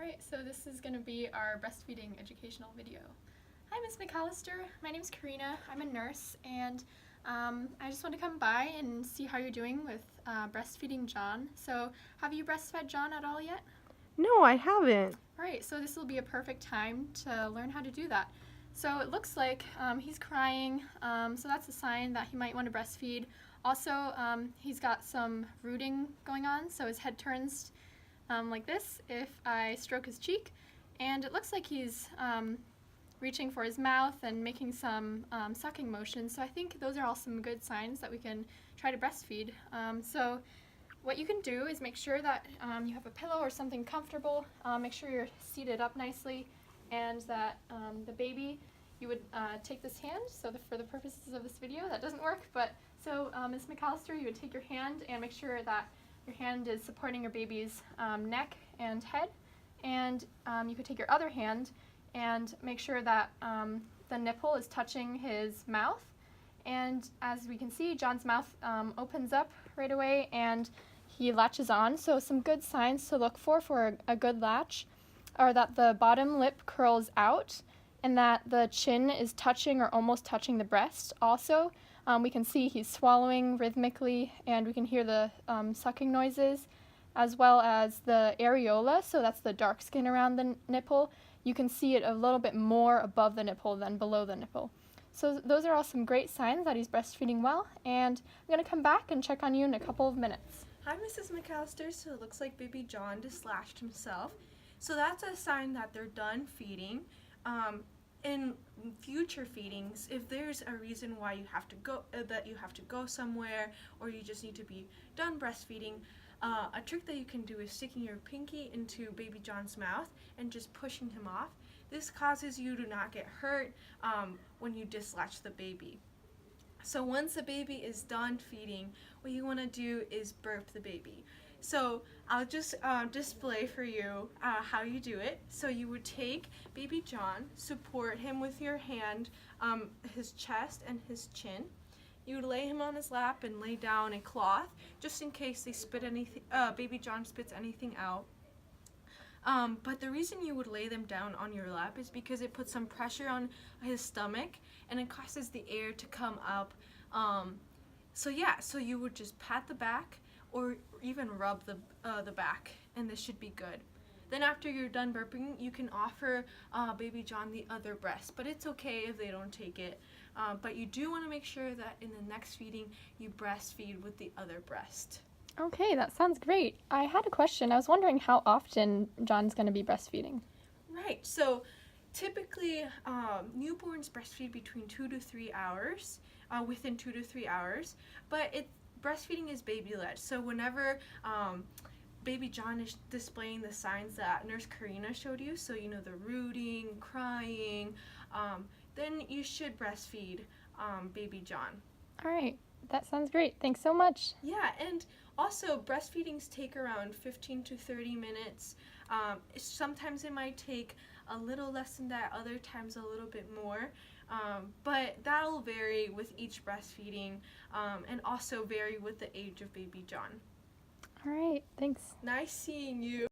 Alright, so this is going to be our breastfeeding educational video. Hi Ms. McAllister, my name is Karina, I'm a nurse, and I just want to come by and see how you're doing with breastfeeding John. So have you breastfed John at all yet? No, I haven't. Alright, so this will be a perfect time to learn how to do that. So it looks like he's crying, so that's a sign that he might want to breastfeed. Also, he's got some rooting going on, so his head turns like this if I stroke his cheek, and it looks like he's reaching for his mouth and making some sucking motions, so I think those are all some good signs that we can try to breastfeed. So what you can do is make sure that you have a pillow or something comfortable, make sure you're seated up nicely, and that the baby, you would take this hand, so for the purposes of this video that doesn't work, but so Ms. McAllister, you would take your hand and make sure that your hand is supporting your baby's neck and head, and you could take your other hand and make sure that the nipple is touching his mouth. And as we can see, John's mouth opens up right away and he latches on. So some good signs to look for a good latch are that the bottom lip curls out and that the chin is touching or almost touching the breast. Also, we can see he's swallowing rhythmically, and we can hear the sucking noises, as well as the areola, so that's the dark skin around the nipple. You can see it a little bit more above the nipple than below the nipple. So those are all some great signs that he's breastfeeding well, and I'm going to come back and check on you in a couple of minutes. Hi, Mrs. McAllister. So it looks like baby John just lashed himself. So that's a sign that they're done feeding. In future feedings, if there's a reason why you have to go somewhere, or you just need to be done breastfeeding, a trick that you can do is sticking your pinky into baby John's mouth and just pushing him off. This causes you to not get hurt when you dislatch the baby. So once the baby is done feeding, what you want to do is burp the baby. So I'll just display for you how you do it. So you would take baby John, support him with your hand, his chest and his chin. You would lay him on his lap and lay down a cloth just in case they spit anything, baby John spits anything out. But the reason you would lay them down on your lap is because it puts some pressure on his stomach and it causes the air to come up. So you would just pat the back or even rub the back, and this should be good. Then after you're done burping, you can offer baby John the other breast, but it's okay if they don't take it. But you do want to make sure that in the next feeding, you breastfeed with the other breast. Okay, that sounds great. I had a question. I was wondering how often John's going to be breastfeeding. Right, so typically newborns breastfeed between 2 to 3 hours, within 2 to 3 hours, but breastfeeding is baby-led, so whenever baby John is displaying the signs that Nurse Karina showed you, so you know the rooting, crying, then you should breastfeed baby John. All right, that sounds great. Thanks so much. Yeah, and also breastfeedings take around 15 to 30 minutes. Sometimes it might take a little less than that, other times a little bit more. But that'll vary with each breastfeeding and also vary with the age of baby John. All right, thanks. Nice seeing you.